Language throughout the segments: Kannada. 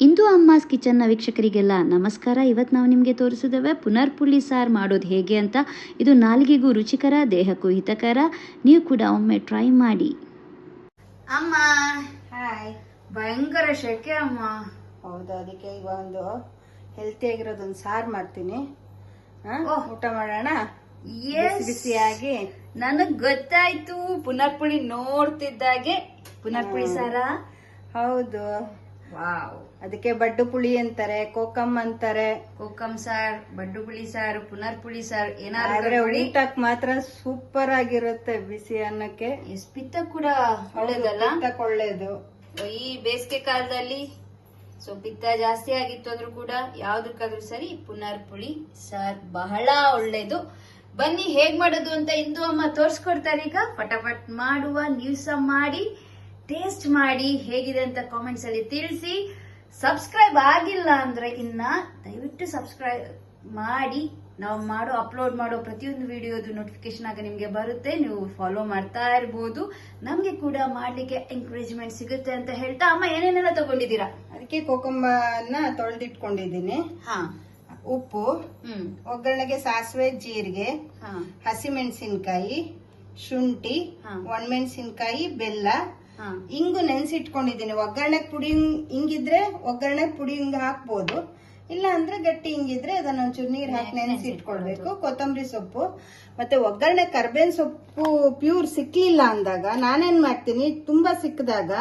ಇಂದು ಅಮ್ಮಾಸ್ ಕಿಚನ್ನ ವೀಕ್ಷಕರಿಗೆಲ್ಲ ನಮಸ್ಕಾರ. ಇವತ್ತು ನಾವು ನಿಮಗೆ ತೋರಿಸಿದ್ದೇವೆ ಪುನರ್ಪುಳಿ ಸಾರು ಮಾಡೋದು ಹೇಗೆ ಅಂತ. ಇದು ನಾಲಿಗೆಗೂ ರುಚಿಕರ, ದೇಹಕ್ಕೂ ಹಿತಕರ. ನೀವು ಕೂಡ ಒಮ್ಮೆ ಟ್ರೈ ಮಾಡಿ. ಅಮ್ಮ ಹಾಯ್. ಭಯಂಕರ ಶೆಕೆ ಅಮ್ಮ. ಹೌದು, ಅದಕ್ಕೆ ಈಗ ಒಂದು ಹೆಲ್ತಿ ಆಗಿರೋದೊಂದು ಸಾರು ಮಾಡ್ತೀನಿ. ಊಟ ಮಾಡೋಣ ಬಿಸಿಯಾಗಿ. ನನಗ್ ಗೊತ್ತಾಯ್ತು, ಪುನರ್ಪುಳಿ ನೋಡ್ತಿದ್ದಾಗೆ ಪುನರ್ಪುಳಿ ಸಾರ. ಹೌದು, ವಾವ್. ಅದಕ್ಕೆ ಬಡ್ಡು ಪುಳಿ ಅಂತಾರೆ, ಕೋಕಮ್ ಅಂತಾರೆ. ಕೋಕಮ್ ಸಾರ್, ಬಡ್ಡು ಪುಳಿ ಸಾರು, ಪುನರ್ಪುಳಿ ಸಾರ್, ಆದ್ರೆ ಏನಾದ್ರು ಊಟಕ್ ಮಾತ್ರ ಸೂಪರ್ ಆಗಿರುತ್ತೆ. ಬಿಸಿ ಅನ್ನಕ್ಕೆ ಪಿತ್ತ ಕೂಡ ಒಳ್ಳೇದಲ್ಲ, ಒಳ್ಳೇದು. ಈ ಬೇಸಿಗೆ ಕಾಲದಲ್ಲಿ ಪಿತ್ತ ಜಾಸ್ತಿ ಆಗಿತ್ತು ಅಂದ್ರೂ ಕೂಡ ಯಾವ್ದಕ್ಕಾದ್ರೂ ಸರಿ ಪುನರ್ಪುಳಿ ಸಾರ್ ಬಹಳ ಒಳ್ಳೇದು. ಬನ್ನಿ ಹೇಗ್ ಮಾಡೋದು ಅಂತ ಇಂದು ಅಮ್ಮ ತೋರ್ಸ್ಕೊಡ್ತಾರೆ. ಈಗ ಪಟಪಟ್ ಮಾಡುವ, ನೀವು ಸಹ ಮಾಡಿ ಟೇಸ್ಟ್ ಮಾಡಿ ಹೇಗಿದೆ ಅಂತ ಕಾಮೆಂಟ್ಸ್ ಅಲ್ಲಿ ತಿಳಿಸಿ. ಸಬ್ಸ್ಕ್ರೈಬ್ ಆಗಿಲ್ಲ ಅಂದ್ರೆ ಇನ್ನ ದಯವಿಟ್ಟು ಸಬ್ಸ್ಕ್ರೈಬ್ ಮಾಡಿ. ನಾವು ಅಪ್ಲೋಡ್ ಮಾಡೋ ಪ್ರತಿಯೊಂದು ವಿಡಿಯೋದು ನೋಟಿಫಿಕೇಶನ್ ಆಗ ನಿಮ್ಗೆ ಬರುತ್ತೆ. ನೀವು ಫಾಲೋ ಮಾಡ್ತಾ ಇರ್ಬೋದು. ನಮ್ಗೆ ಕೂಡ ಮಾಡ್ಲಿಕ್ಕೆ ಎಂಕರೇಜ್ಮೆಂಟ್ ಸಿಗುತ್ತೆ ಅಂತ ಹೇಳ್ತಾ, ಅಮ್ಮ ಏನೇನೆಲ್ಲ ತಗೊಂಡಿದ್ದೀರಾ? ಅದಕ್ಕೆ ಕೋಕಂಬನ ತೊಳೆದಿಟ್ಕೊಂಡಿದ್ದೀನಿ. ಉಪ್ಪು, ಒಗ್ಗರಣೆಗೆ ಸಾಸಿವೆ, ಜೀರಿಗೆ, ಹಸಿಮೆಣಸಿನ್ಕಾಯಿ, ಶುಂಠಿ, ಒಣಮೆಣಸಿನ್ಕಾಯಿ, ಬೆಲ್ಲ, ಇಂಗು ನೆನ್ಸಿಟ್ಕೊಂಡಿದ್ದೀನಿ. ಒಗ್ಗರಣೆ ಪುಡಿ ಹಿಂಗಿದ್ರೆ ಒಗ್ಗರಣೆ ಪುಡಿ ಹಿಂಗ್ ಹಾಕ್ಬೋದು, ಇಲ್ಲ ಅಂದ್ರೆ ಗಟ್ಟಿ ಹಿಂಗಿದ್ರೆ ಅದನ್ನ ಒಂಚೂರು ನೀರ್ ಹಾಕಿ ನೆನ್ಸಿಟ್ಕೊಳ್ಬೇಕು. ಕೊತ್ತಂಬರಿ ಸೊಪ್ಪು, ಮತ್ತೆ ಒಗ್ಗರಣೆ ಕರ್ಬೇವಿನ ಸೊಪ್ಪು ಪ್ಯೂರ್ ಸಿಕ್ಲಿಲ್ಲ ಅಂದಾಗ ನಾನೇನ್ ಮಾಡ್ತೀನಿ, ತುಂಬಾ ಸಿಕ್ಕದಾಗ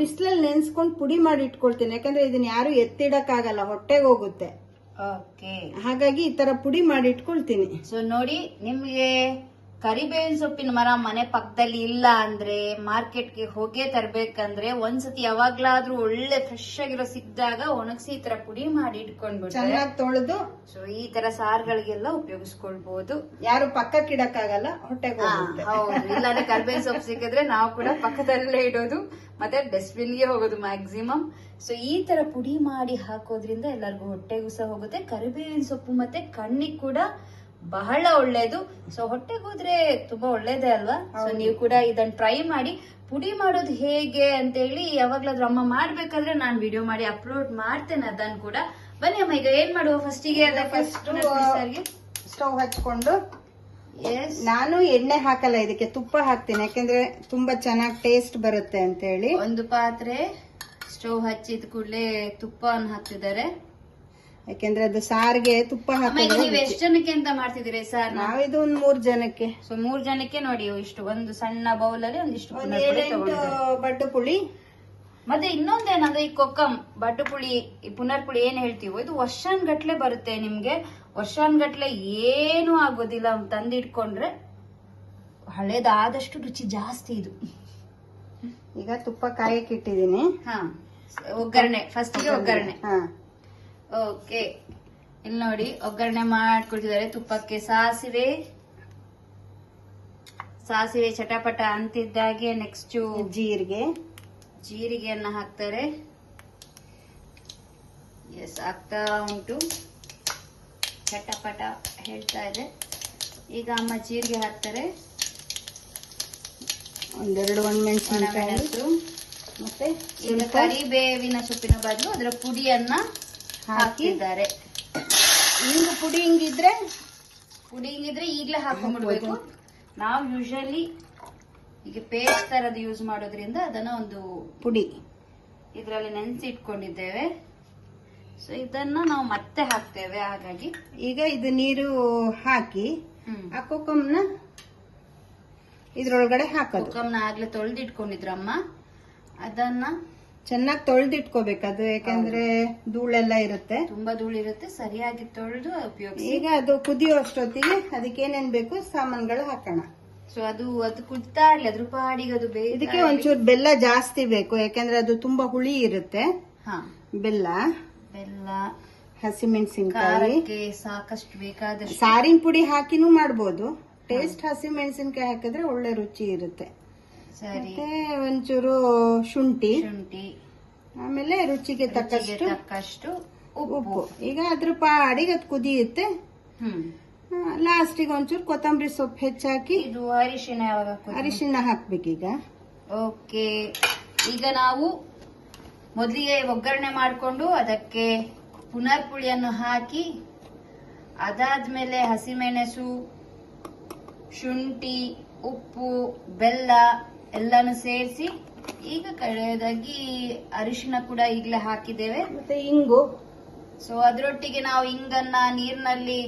ಬಿಸಿಲಲ್ಲಿ ನೆನ್ಸ್ಕೊಂಡ್ ಪುಡಿ ಮಾಡಿ ಇಟ್ಕೊಳ್ತೀನಿ. ಯಾಕಂದ್ರೆ ಇದನ್ನ ಯಾರು ಎತ್ತಿಡಕ್ ಆಗಲ್ಲ, ಹೊಟ್ಟೆಗೆ ಹೋಗುತ್ತೆ. ಹಾಗಾಗಿ ಈ ತರ ಪುಡಿ ಮಾಡಿ ಇಟ್ಕೊಳ್ತೀನಿ. ಸೊ ನೋಡಿ, ನಿಮ್ಗೆ ಕರಿಬೇವಿನ ಸೊಪ್ಪಿನ ಮರ ಮನೆ ಪಕ್ಕದಲ್ಲಿ ಇಲ್ಲ ಅಂದ್ರೆ ಮಾರ್ಕೆಟ್ಗೆ ಹೋಗೇ ತರ್ಬೇಕಂದ್ರೆ ಒಂದ್ಸತಿ ಯಾವಾಗ್ಲಾದ್ರೂ ಒಳ್ಳೆ ಫ್ರೆಶ್ ಆಗಿರೋ ಸಿಕ್ಕಿದಾಗ ಒಣಗಿಸಿ ಈ ತರ ಪುಡಿ ಮಾಡಿ ಇಟ್ಕೊಂಡ್ಬಿಟ್ಟು ಚೆನ್ನಾಗಿ ತೊಳೆದು ಈ ತರ ಸಾರ್ಗಳಿಗೆಲ್ಲ ಉಪಯೋಗಿಸ್ಕೊಳ್ಬಹುದು. ಯಾರು ಪಕ್ಕಕ್ಕೆ ಇಡಕ್ಕಾಗಲ್ಲ, ಹೊಟ್ಟೆಗೆ ಹೌದು. ಇಲ್ಲಾಂದ್ರೆ ಕರಿಬೇವಿನ ಸೊಪ್ಪು ಸಿಕ್ಕಿದ್ರೆ ನಾವು ಕೂಡ ಪಕ್ಕದಲ್ಲೇ ಇಡೋದು, ಮತ್ತೆ ಡಸ್ಟ್ಬಿನ್ ಗೆ ಹೋಗೋದು ಮ್ಯಾಕ್ಸಿಮಮ್. ಸೊ ಈ ತರ ಪುಡಿ ಮಾಡಿ ಹಾಕೋದ್ರಿಂದ ಎಲ್ಲರಿಗೂ ಹೊಟ್ಟೆಗೂ ಸಹ ಹೋಗುತ್ತೆ. ಕರಿಬೇವಿನ ಸೊಪ್ಪು ಮತ್ತೆ ಕಣ್ಣಿಗೆ ಕೂಡ ಬಹಳ ಒಳ್ಳೇದು. ಸೊ ಹೊಟ್ಟೆಗೆ ಹೋದ್ರೆ ತುಂಬಾ ಒಳ್ಳೇದೇ ಅಲ್ವಾ? ಸೊ ನೀವು ಕೂಡ ಇದನ್ನ ಟ್ರೈ ಮಾಡಿ. ಪುಡಿ ಮಾಡೋದು ಹೇಗೆ ಅಂತ ಹೇಳಿ ಯಾವಾಗ್ಲಾದ್ರೂ ಅಮ್ಮ ಮಾಡ್ಬೇಕಾದ್ರೆ ನಾನು ವಿಡಿಯೋ ಮಾಡಿ ಅಪ್ಲೋಡ್ ಮಾಡ್ತೇನೆ, ಅದನ್ನ ಕೂಡ. ಬನ್ನಿ ಅಮ್ಮ, ಈಗ ಏನ್ ಮಾಡುವ ಫಸ್ಟಿಗೆ? ಸ್ಟವ್ ಹಚ್ಕೊಂಡು, ನಾನು ಎಣ್ಣೆ ಹಾಕಲ್ಲ ಇದಕ್ಕೆ, ತುಪ್ಪ ಹಾಕ್ತೀನಿ. ಯಾಕಂದ್ರೆ ತುಂಬಾ ಚೆನ್ನಾಗಿ ಟೇಸ್ಟ್ ಬರುತ್ತೆ ಅಂತ ಹೇಳಿ. ಒಂದು ಪಾತ್ರೆ ಸ್ಟವ್ ಹಚ್ಚಿದ ಕೂಡಲೇ ತುಪ್ಪವನ್ನು ಹಾಕ್ತಿದ್ದಾರೆ. ಯಾಕೆಂದ್ರೆ ಅದು ಸಾರಿಗೆ ತುಪ್ಪ ಹಾಕಿ. ನೀವು ಎಷ್ಟು ಜನಕ್ಕೆ ಅಂತ ಮಾಡ್ತಿದ್ದೀರಿ ಸರ್? ನಾವಿದು ಒಂದ್ 3 ಜನಕ್ಕೆ. ಸೊ 3 ಜನಕ್ಕೆ ನೋಡಿ, ಇಷ್ಟು ಒಂದು ಸಣ್ಣ ಬೌಲ್ ಅಲ್ಲಿ ಒಂದಿಷ್ಟು ಬಡ್ಡು ಪುಳಿ. ಮತ್ತೆ ಇನ್ನೊಂದೇನಂದ್ರೆ ಈ ಕೊಕ್ಕಂ ಬಡ್ಡು ಪುಳಿ, ಈ ಪುನರ್ಪುಳಿ ಏನ್ ಹೇಳ್ತೀವೋ ಇದು ವರ್ಷಾನ್ಗಟ್ಲೆ ಬರುತ್ತೆ ನಿಮ್ಗೆ. ವರ್ಷಾನ್ಗಟ್ಲೆ ಏನು ಆಗೋದಿಲ್ಲ ತಂದಿಟ್ಕೊಂಡ್ರೆ. ಹಳೇದಾದಷ್ಟು ರುಚಿ ಜಾಸ್ತಿ ಇದು. ಈಗ ತುಪ್ಪ ಕಾಯಕ್ಕೆ ಇಟ್ಟಿದ್ದೀನಿ. ಒಗ್ಗರಣೆ ಫಸ್ಟಿಗೆ ಒಗ್ಗರಣೆ. ಓಕೆ, ಇಲ್ಲಿ ನೋಡಿ ಒಗ್ಗರಣೆ ಮಾಡ್ಕೊಳ್ತಿದ್ದಾರೆ. ತುಪ್ಪಕ್ಕೆ ಸಾಸಿವೆ ಚಟಪಟ ಅಂತಿದ್ದಾಗೆ ನೆಕ್ಸ್ಟ್ ಜೀರಿಗೆಯನ್ನ ಹಾಕ್ತಾರೆ. ಎಸ್, ಆಗ್ತಾ ಉಂಟು, ಚಟಪಟ ಹೇಳ್ತಾ ಇದೆ. ಈಗ ಅಮ್ಮ ಜೀರಿಗೆ ಹಾಕ್ತಾರೆ. ಒಂದೆರಡು ಒಣಮೆಣಸಿನಕಾಯಿ, ಮತ್ತೆ ಈಗ ಕರಿಬೇವಿನ ಸೊಪ್ಪಿನ ಬದಲು ಅದರ ಪುಡಿಯನ್ನ ಹಾಕಿದ್ದಾರೆ. ಪುಡಿ ಹಿಂಗಿದ್ರೆ ಈಗಲೇ ಹಾಕೊಂಡ್ಬಿಡ್ಬೇಕು. ನಾವು ಯೂಶಲಿ ಈಗ ಪೇಸ್ಟ್ ತರದ್ ಯೂಸ್ ಮಾಡೋದ್ರಿಂದ ಅದನ್ನ ಒಂದು ಪುಡಿ ಇದರಲ್ಲಿ ನೆನೆಸಿ ಇಟ್ಕೊಂಡಿದ್ದೇವೆ. ಸೊ ಇದನ್ನ ನಾವು ಮತ್ತೆ ಹಾಕ್ತೇವೆ. ಹಾಗಾಗಿ ಈಗ ಇದು ನೀರು ಹಾಕಿ ಆ ಕೋಕಂನ ಇದ್ರೊಳಗಡೆ ಹಾಕೋದು. ಕೋಕಂನ ಆಗ್ಲೇ ತೊಳೆದಿಟ್ಕೊಂಡಿದ್ರಮ್ಮ, ಅದನ್ನ ಚೆನ್ನಾಗಿ ತೊಳೆದಿಟ್ಕೋಬೇಕು. ಅದು ಯಾಕಂದ್ರೆ ಧೂಳೆಲ್ಲ ಇರುತ್ತೆ, ತುಂಬಾ ಧೂಳಿರುತ್ತೆ. ಸರಿಯಾಗಿ ತೊಳೆದು ಉಪಯೋಗಿಸಿ. ಈಗ ಅದು ಕುದಿಯೋ ಅಷ್ಟೊತ್ತಿಗೆ ಅದಕ್ಕೆ ಏನೇನ್ ಬೇಕು ಸಾಮಾನುಗಳು ಹಾಕೋಣ. ಸೊ ಅದು ಕುದಿತಾ ಇರ್ಲಿ, ಅದ್ರ ಪಾಡಿಗೆ ಅದು ಇದಕ್ಕೆ ಒಂಚೂರು ಬೆಲ್ಲ ಜಾಸ್ತಿ ಬೇಕು, ಯಾಕಂದ್ರೆ ಅದು ತುಂಬಾ ಹುಳಿ ಇರುತ್ತೆ. ಬೆಲ್ಲ, ಹಸಿಮೆಣಸಿನ್ಕಾಯಿ ಸಾಕಷ್ಟು ಬೇಕಾದಷ್ಟು. ಸಾರಿನ ಪುಡಿ ಹಾಕಿನೂ ಮಾಡ್ಬೋದು. ಟೇಸ್ಟ್ ಹಸಿಮೆಣಸಿನ್ಕಾಯಿ ಹಾಕಿದ್ರೆ ಒಳ್ಳೆ ರುಚಿ ಇರುತ್ತೆ. ಮತ್ತೆ ಒಂಚೂರು ಶುಂಠಿ, ಆಮೇಲೆ ರುಚಿಗೆ ತಕ್ಕಷ್ಟು ಉಪ್ಪು. ಈಗ ಅದ್ರ ಪಾಡಿಗೆ ಅದು ಕುದಿಯುತ್ತೆ. ಲಾಸ್ಟಿಗೆ ಒಂಚೂರು ಕೊತ್ತಂಬರಿ ಸೊಪ್ಪು ಹೆಚ್ಚಾಕಿ, ಇದು ಅರಿಶಿನ ಯಾವಾಗ ಅರಿಶಿನ ಹಾಕ್ಬೇಕೀಗ. ಓಕೆ, ಈಗ ನಾವು ಮೊದಲಿಗೆ ಒಗ್ಗರಣೆ ಮಾಡಿಕೊಂಡು ಅದಕ್ಕೆ ಪುನರ್ ಪುಳಿಯನ್ನು ಹಾಕಿ, ಅದಾದ್ಮೇಲೆ ಹಸಿಮೆಣಸು, ಶುಂಠಿ, ಉಪ್ಪು, ಬೆಲ್ಲ ಎಲ್ಲಾನು ಸೇರಿಸಿ, ಈಗ ಕಡೆಯದಾಗಿ ಅರಿಶಿನ ಕೂಡ ಈಗಲೇ ಹಾಕಿದ್ದೇವೆ, ಮತ್ತೆ ಇಂಗು. ಸೊ ಅದರೊಟ್ಟಿಗೆ ನಾವು ಇಂಗನ್ನ ನೀರಿನಲ್ಲಿ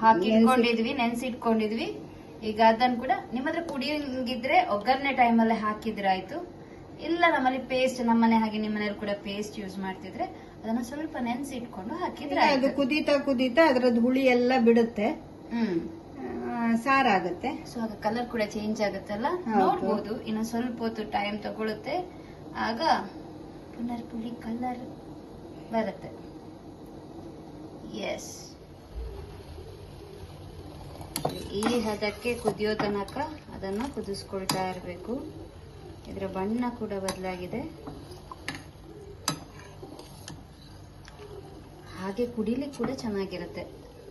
ಹಾಕಿ ಇಟ್ಕೊಂಡಿದ್ವಿ, ನೆನ್ಸಿಟ್ಕೊಂಡಿದ್ವಿ. ಈಗ ಅದನ್ನ ಕೂಡ ನಿಮ್ಮ ಹತ್ರ ಪುಡಿ ಹಿಂಗಿದ್ರೆ ಒಗ್ಗರಣೆ ಟೈಮಲ್ಲೇ ಹಾಕಿದ್ರೆ ಆಯ್ತು. ಇಲ್ಲ ನಮ್ಮಲ್ಲಿ ಪೇಸ್ಟ್, ನಮ್ಮನೆ ಹಾಗೆ ನಿಮ್ಮನೇಲಿ ಕೂಡ ಪೇಸ್ಟ್ ಯೂಸ್ ಮಾಡ್ತಿದ್ರೆ ಅದನ್ನ ಸ್ವಲ್ಪ ನೆನ್ಸಿಟ್ಕೊಂಡು ಹಾಕಿದ್ರೆ ಅದು ಕುದೀತಾ ಕುದೀತಾ ಅದ್ರದ್ದು ಹುಳಿ ಎಲ್ಲ ಬಿಡುತ್ತೆ, ಸಾರಾಗುತ್ತೆ. ಸೊ ಆಗ ಕಲರ್ ಕೂಡ ಚೇಂಜ್ ಆಗುತ್ತಲ್ಲ, ನೋಡ್ಬೋದು. ಇನ್ನು ಸ್ವಲ್ಪ ಹೊತ್ತು ಟೈಮ್ ತಗೊಳುತ್ತೆ, ಆಗ ಪುನರ್ ಪುಳಿ ಕಲರ್ ಬರುತ್ತೆ. ಎಸ್, ಈ ಹದಕ್ಕೆ ಕುದಿಯೋ ತನಕ ಅದನ್ನ ಕುದಿಸ್ಕೊಳ್ತಾ ಇರಬೇಕು. ಇದರ ಬಣ್ಣ ಕೂಡ ಬದಲಾಗಿದೆ, ಹಾಗೆ ಕುಡಿಲಿಕ್ಕೆ ಕೂಡ ಚೆನ್ನಾಗಿರುತ್ತೆ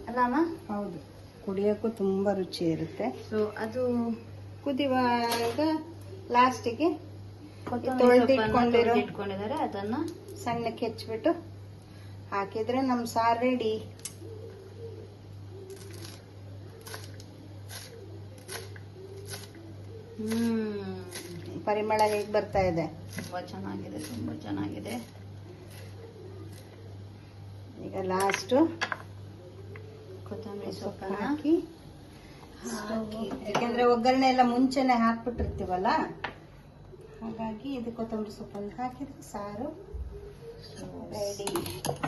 ಅಲ್ಲಮ್ಮ? ಹೌದು, ಕುಡಿಯೋಕ್ಕೂ ತುಂಬಾ ರುಚಿ ಇರುತ್ತೆ. ಸೊ ಅದು ಕುದಿಯುವಾಗ ಲಾಸ್ಟಿಗೆ ಇಟ್ಕೊಂಡಿದ್ದಾರೆ, ಅದನ್ನ ಸಣ್ಣಕ್ಕೆ ಹೆಚ್ಚಿಬಿಟ್ಟು ಹಾಕಿದ್ರೆ ನಮ್ ಸಾರು ರೆಡಿ. ಪರಿಮಳ ಹೇಗ್ ಬರ್ತಾ ಇದೆ? ತುಂಬಾ ಚೆನ್ನಾಗಿದೆ, ತುಂಬಾ ಚೆನ್ನಾಗಿದೆ. ಈಗ ಲಾಸ್ಟ್ ಕೊತ್ತಂಬರಿ ಸೊಪ್ಪು ಹಾಕಿ, ಯಾಕಂದ್ರೆ ಒಗ್ಗರಣೆ ಎಲ್ಲ ಮುಂಚೆನೆ ಹಾಕ್ಬಿಟ್ಟಿರ್ತೀವಲ್ಲ, ಹಾಗಾಗಿ ಇದು ಕೊತ್ತಂಬರಿ ಸೊಪ್ಪನ್ನು ಹಾಕಿದ್ರೆ ಸಾರು ರೆಡಿ.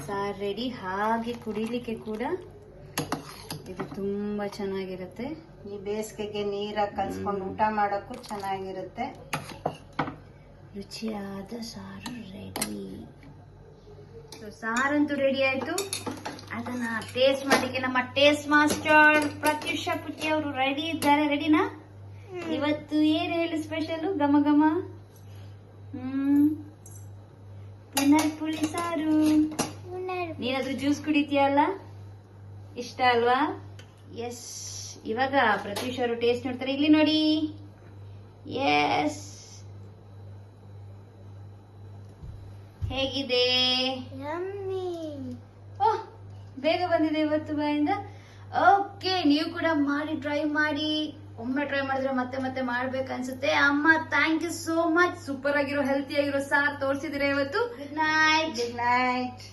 ಸಾರು ರೆಡಿ. ಹಾಗೆ ಕುಡಿಲಿಕ್ಕೆ ಕೂಡ ಇದು ತುಂಬಾ ಚೆನ್ನಾಗಿರುತ್ತೆ. ಈ ಬೇಸಿಗೆಗೆ ನೀರಾಗಿ ಕಲ್ಸ್ಕೊಂಡು ಊಟ ಮಾಡೋಕ್ಕೂ ಚೆನ್ನಾಗಿರುತ್ತೆ. ರುಚಿಯಾದ ಸಾರು ರೆಡಿ. ಸಾರಂತೂ ರೆಡಿ ಆಯ್ತು. ಅದನ್ನ ಟೇಸ್ಟ್ ಮಾಡ್ಲಿಕ್ಕೆ ನಮ್ಮ ಟೇಸ್ಟ್ ಮಾಸ್ಟರ್ ಪ್ರತ್ಯುಷ ಪುಟ್ಟಿ ಅವರು ರೆಡಿ ಇದ್ದಾರೆ. ರೆಡಿನಾ? ಇವತ್ತು ಏನ್ ಹೇಳಿ ಸ್ಪೆಷಲ್? ಘಮ ಘಮ ಪುನರ್ ಪುಳಿ ಸಾರು. ನೀನಾದ್ರೂ ಜ್ಯೂಸ್ ಕುಡಿತೀಯಲ್ಲ, ಇಷ್ಟ ಅಲ್ವಾ? ಎಸ್, ಇವಾಗ ಪ್ರತ್ಯುಷ್ ಅವರು ಟೇಸ್ಟ್ ನೋಡ್ತಾರೆ. ಇಲ್ಲಿ ನೋಡಿ. ಎಸ್, ಹೇಗಿದೆ? ಓಹ್, ಬೇಗ ಬಂದಿದೆ ಇವತ್ತು ಬಾಯಿಂದ. ಓಕೆ, ನೀವು ಕೂಡ ಮಾಡಿ ಟ್ರೈ ಮಾಡಿ. ಒಮ್ಮೆ ಟ್ರೈ ಮಾಡಿದ್ರೆ ಮತ್ತೆ ಮತ್ತೆ ಮಾಡ್ಬೇಕನ್ಸುತ್ತೆ. ಅಮ್ಮ, thank you so much. Super ಆಗಿರೋ ಹೆಲ್ತಿ ಆಗಿರೋ ಸಾರ್ ತೋರಿಸಿದ್ರೆ ಇವತ್ತು. Good night. Good night.